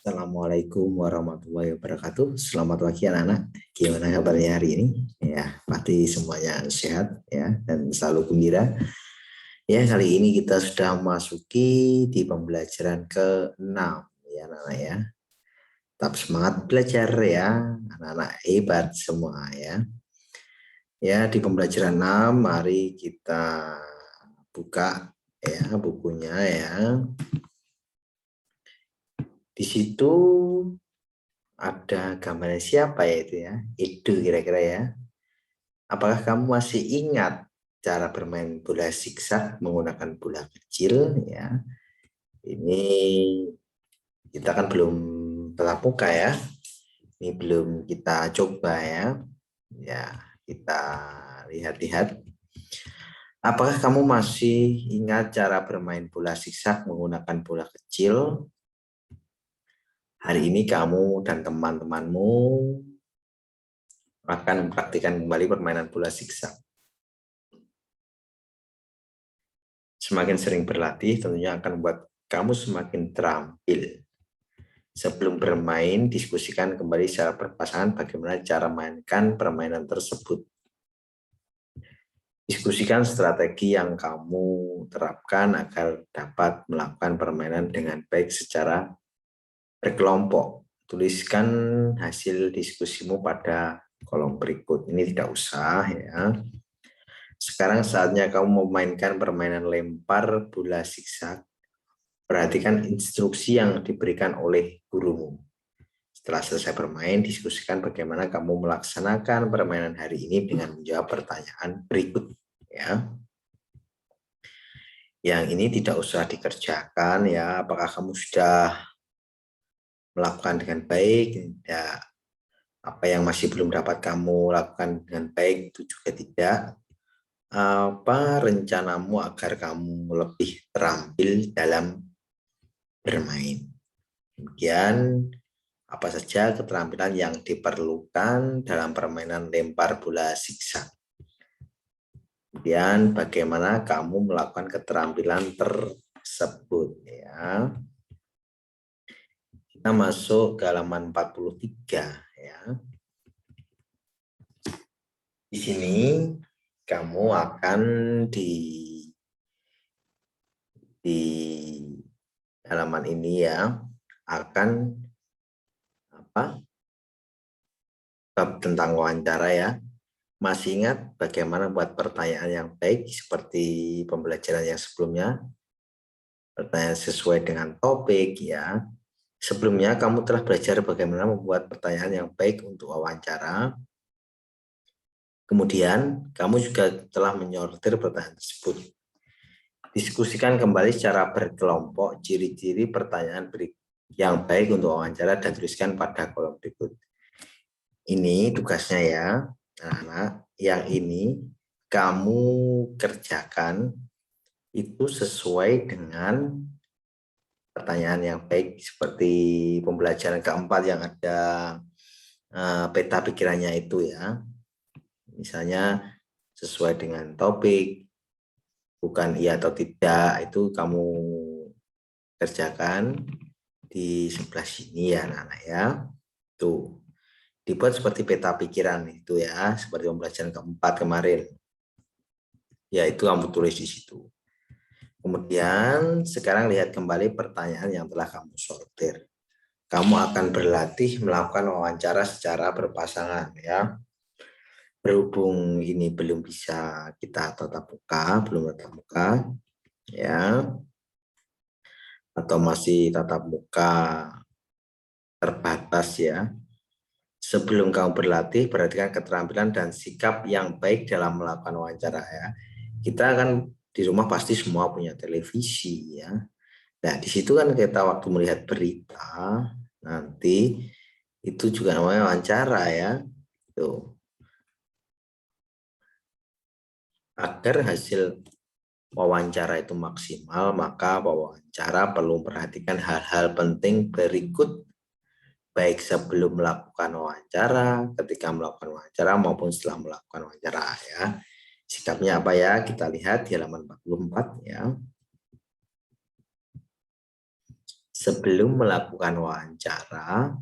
Assalamualaikum warahmatullahi wabarakatuh. Selamat pagi anak-anak. Gimana kabarnya hari ini? Ya, pasti semuanya sehat ya dan selalu gembira. Ya, kali ini kita sudah memasuki di pembelajaran ke-6 ya anak-anak ya. Tetap semangat belajar ya, anak-anak hebat semua ya. Ya, di pembelajaran 6 mari kita buka ya bukunya ya. Di situ ada gambarnya siapa ya itu ya? Itu kira-kira ya. Apakah kamu masih ingat cara bermain bola zigzag menggunakan bola kecil ya? Ini kita kan belum tatap muka ya. Ini belum kita coba ya. Ya, kita lihat-lihat. Apakah kamu masih ingat cara bermain bola zigzag menggunakan bola kecil? Hari ini kamu dan teman-temanmu akan mempraktikkan kembali permainan bola zigzag. Semakin sering berlatih tentunya akan membuat kamu semakin terampil. Sebelum bermain, diskusikan kembali secara berpasangan bagaimana cara mainkan permainan tersebut. Diskusikan strategi yang kamu terapkan agar dapat melakukan permainan dengan baik secara berkelompok. Tuliskan hasil diskusimu pada kolom berikut. Ini tidak usah ya. Sekarang saatnya kamu memainkan permainan lempar bola zigzag. Perhatikan instruksi yang diberikan oleh gurumu. Setelah selesai bermain, diskusikan bagaimana kamu melaksanakan permainan hari ini dengan menjawab pertanyaan berikut. Ya. Yang ini tidak usah dikerjakan ya. Apakah kamu sudah melakukan dengan baik? Ya. Apa yang masih belum dapat kamu lakukan dengan baik itu juga tidak. Apa rencanamu agar kamu lebih terampil dalam bermain? Kemudian apa saja keterampilan yang diperlukan dalam permainan lempar bola zigzag. Kemudian bagaimana kamu melakukan keterampilan tersebut ya. Kita masuk ke halaman 43 ya. Di sini kamu akan di halaman ini ya akan bab tentang wawancara ya. Masih ingat bagaimana buat pertanyaan yang baik seperti pembelajaran yang sebelumnya? Pertanyaan sesuai dengan topik ya. Sebelumnya kamu telah belajar bagaimana membuat pertanyaan yang baik untuk wawancara. Kemudian kamu juga telah menyortir pertanyaan tersebut. Diskusikan kembali secara berkelompok ciri-ciri pertanyaan yang baik untuk wawancara dan tuliskan pada kolom berikut. Ini tugasnya ya, anak-anak. Yang ini kamu kerjakan itu sesuai dengan pertanyaan yang baik seperti pembelajaran keempat yang ada peta pikirannya itu ya. Misalnya sesuai dengan topik, bukan iya atau tidak, itu kamu kerjakan di sebelah sini ya anak-anak ya. Tuh. Dibuat seperti peta pikiran itu ya, seperti pembelajaran keempat kemarin. Ya, itu kamu tulis di situ. Kemudian sekarang lihat kembali pertanyaan yang telah kamu sortir. Kamu akan berlatih melakukan wawancara secara berpasangan ya. Berhubung ini belum bisa kita tatap muka, belum tatap muka ya. Atau masih tatap muka terbatas ya. Sebelum kamu berlatih, perhatikan keterampilan dan sikap yang baik dalam melakukan wawancara ya. Kita kan di rumah pasti semua punya televisi ya. Nah, di situ kan kita waktu melihat berita nanti itu juga namanya wawancara ya. Tuh. Agar hasil wawancara itu maksimal, maka wawancara perlu memperhatikan hal-hal penting berikut baik sebelum melakukan wawancara, ketika melakukan wawancara maupun setelah melakukan wawancara ya. Sikapnya apa ya? Kita lihat di halaman 44 ya. Sebelum melakukan wawancara,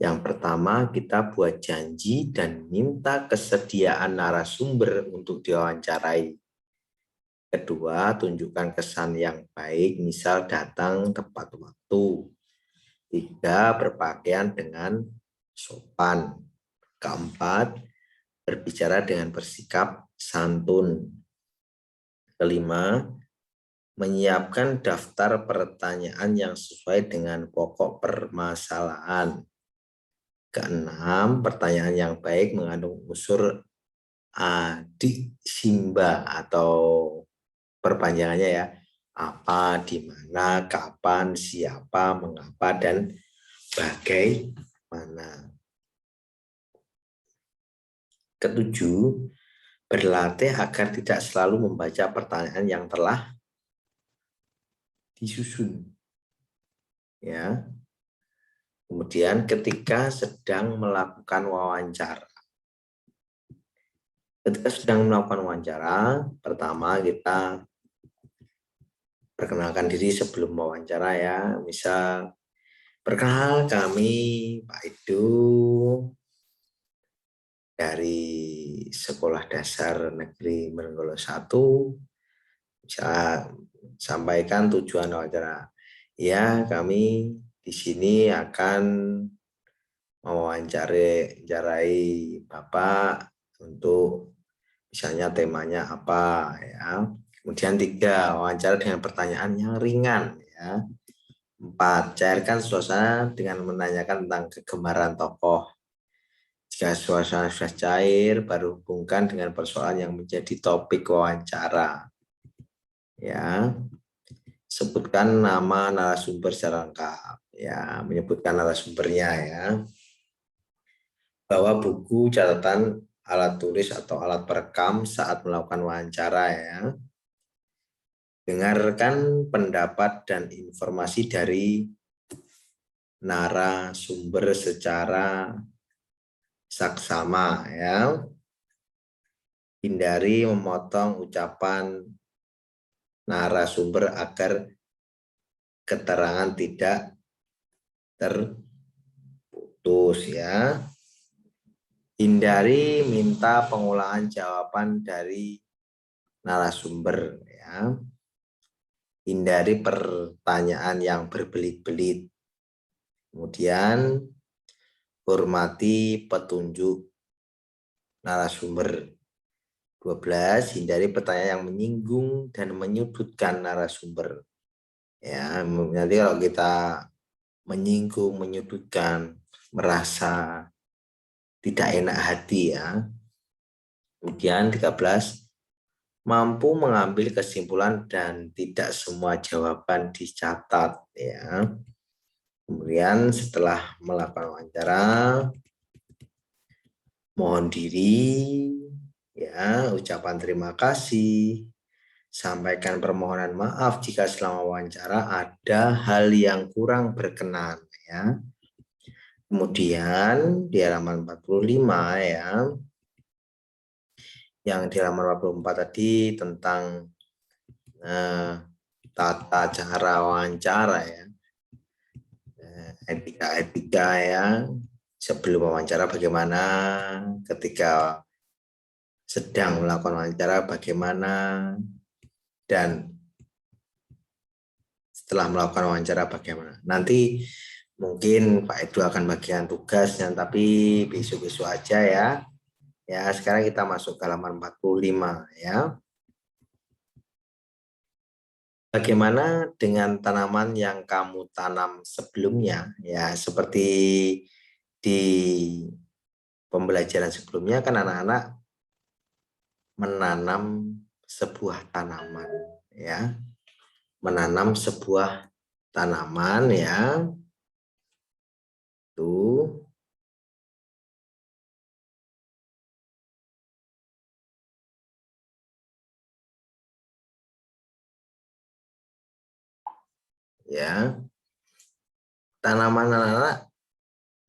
yang pertama kita buat janji dan minta kesediaan narasumber untuk diwawancarai. Kedua, tunjukkan kesan yang baik, misal datang tepat waktu. Tiga, berpakaian dengan sopan. Keempat, berbicara dengan bersikap santun. Kelima, menyiapkan daftar pertanyaan yang sesuai dengan pokok permasalahan. Keenam, pertanyaan yang baik mengandung unsur adisimba atau perpanjangannya ya. Apa, di mana, kapan, siapa, mengapa, dan bagaimana. Ketujuh, berlatih agar tidak selalu membaca pertanyaan yang telah disusun. Ya. Kemudian ketika sedang melakukan wawancara. Ketika sedang melakukan wawancara, pertama kita perkenalkan diri sebelum wawancara ya. Misal, perkenal kami Pak Edo dari Sekolah Dasar Negeri Merenggolo 1. Bisa sampaikan tujuan wawancara. Ya, kami di sini akan mewawancarai Bapak untuk misalnya temanya apa ya. Kemudian 3, wawancara dengan pertanyaan yang ringan ya. 4, cairkan suasana dengan menanyakan tentang kegemaran tokoh. Jika suasana sudah cair, baru hubungkan dengan persoalan yang menjadi topik wawancara. Ya, sebutkan nama narasumber secara lengkap. Ya, menyebutkan narasumbernya ya. Bawa buku, catatan, alat tulis atau alat perekam saat melakukan wawancara ya. Dengarkan pendapat dan informasi dari narasumber secara saksama ya. Hindari memotong ucapan narasumber agar keterangan tidak terputus ya. Hindari minta pengulangan jawaban dari narasumber ya. Hindari pertanyaan yang berbelit-belit. Kemudian hormati petunjuk narasumber. 12, hindari pertanyaan yang menyinggung dan menyudutkan narasumber. Ya, nanti kalau kita menyinggung, menyudutkan, merasa tidak enak hati ya. Kemudian 13, mampu mengambil kesimpulan dan tidak semua jawaban dicatat ya. Kemudian setelah melakukan wawancara, mohon diri ya, ucapan terima kasih, sampaikan permohonan maaf jika selama wawancara ada hal yang kurang berkenan ya. Kemudian di halaman 45 ya, yang di halaman 44 tadi tentang tata cara wawancara ya, etika-etika ya, sebelum wawancara bagaimana, ketika sedang melakukan wawancara bagaimana, dan setelah melakukan wawancara bagaimana. Nanti mungkin Pak Edo akan bagian tugasnya, tapi besok-besok aja ya. Ya, sekarang kita masuk ke halaman 45 ya. Bagaimana dengan tanaman yang kamu tanam sebelumnya? Ya, seperti di pembelajaran sebelumnya kan anak-anak menanam sebuah tanaman ya. Menanam sebuah tanaman ya. Tuh. Ya. Tanaman anak-anak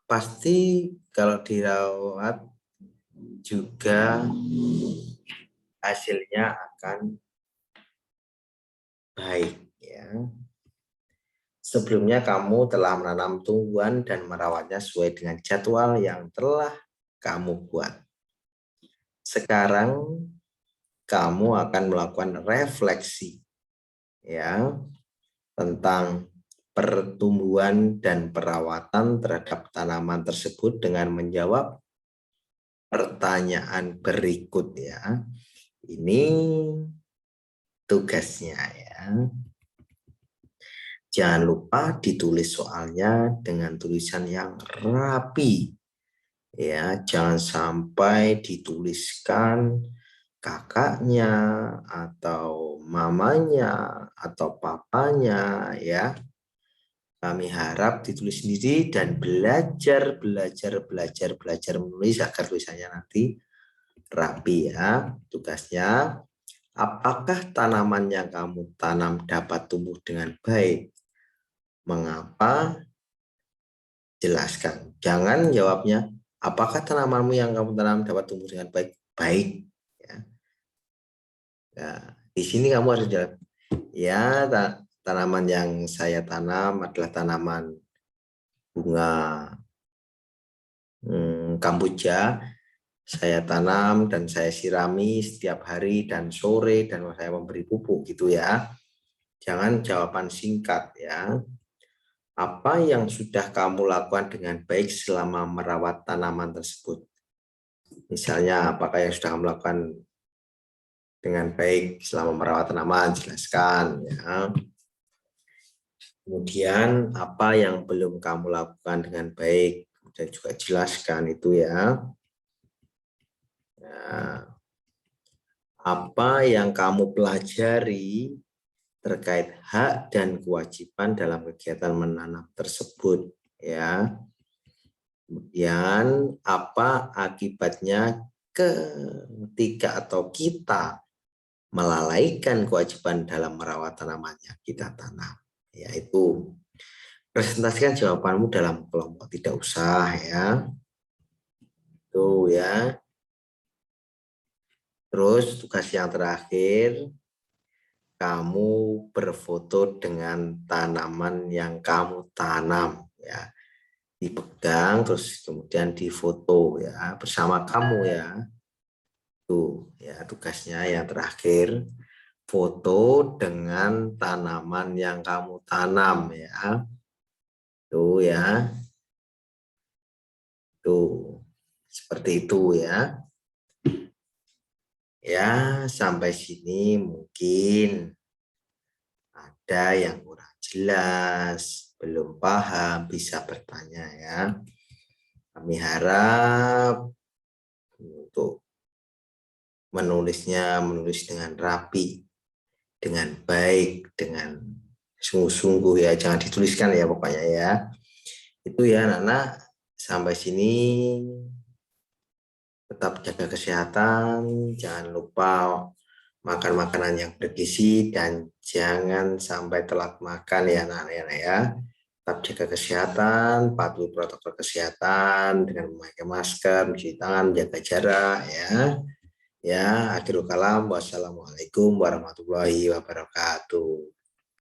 pasti kalau dirawat juga hasilnya akan baik ya. Sebelumnya kamu telah menanam tumbuhan dan merawatnya sesuai dengan jadwal yang telah kamu buat. Sekarang kamu akan melakukan refleksi ya tentang pertumbuhan dan perawatan terhadap tanaman tersebut dengan menjawab pertanyaan berikut ya. Ini tugasnya ya. Jangan lupa ditulis soalnya dengan tulisan yang rapi. Ya, jangan sampai dituliskan kakaknya atau mamanya atau papanya ya. Kami harap ditulis sendiri dan belajar menulis agar tulisannya nanti rapi ya. Tugasnya, apakah tanaman yang kamu tanam dapat tumbuh dengan baik? Mengapa? Jelaskan. Jangan jawabnya, apakah tanamanmu yang kamu tanam dapat tumbuh dengan baik? Baik. Ya. Nah, di sini kamu harus jawab, ya tanaman yang saya tanam adalah tanaman bunga kamboja. Saya tanam dan saya sirami setiap hari dan sore dan saya memberi pupuk gitu ya. Jangan jawaban singkat ya. Apa yang sudah kamu lakukan dengan baik selama merawat tanaman tersebut? Misalnya, apakah yang sudah kamu lakukan dengan baik selama merawat tanaman? Jelaskan ya. Kemudian, apa yang belum kamu lakukan dengan baik? Kemudian juga jelaskan itu ya. Nah, apa yang kamu pelajari terkait hak dan kewajiban dalam kegiatan menanam tersebut ya. Kemudian apa akibatnya ketika atau kita melalaikan kewajiban dalam merawat tanaman yang kita tanam, yaitu presentasikan jawabanmu dalam kelompok, tidak usah ya. Tuh ya. Terus tugas yang terakhir, kamu berfoto dengan tanaman yang kamu tanam ya. Dipegang terus kemudian difoto ya bersama kamu ya. Tuh ya tugasnya yang terakhir, foto dengan tanaman yang kamu tanam ya. Tuh ya. Tuh. Seperti itu ya. Ya, sampai sini mungkin ada yang kurang jelas, belum paham, bisa bertanya ya. Kami harap untuk menulis dengan rapi, dengan baik, dengan sungguh-sungguh ya, jangan dituliskan ya pokoknya ya. Itu ya anak-anak, sampai sini tetap jaga kesehatan, jangan lupa makan makanan yang bergizi dan jangan sampai telat makan ya anak-anak ya. Tetap jaga kesehatan, patuhi protokol kesehatan dengan memakai masker, mencuci tangan, menjaga jarak ya. Ya, akhirul kalam. Wassalamualaikum warahmatullahi wabarakatuh.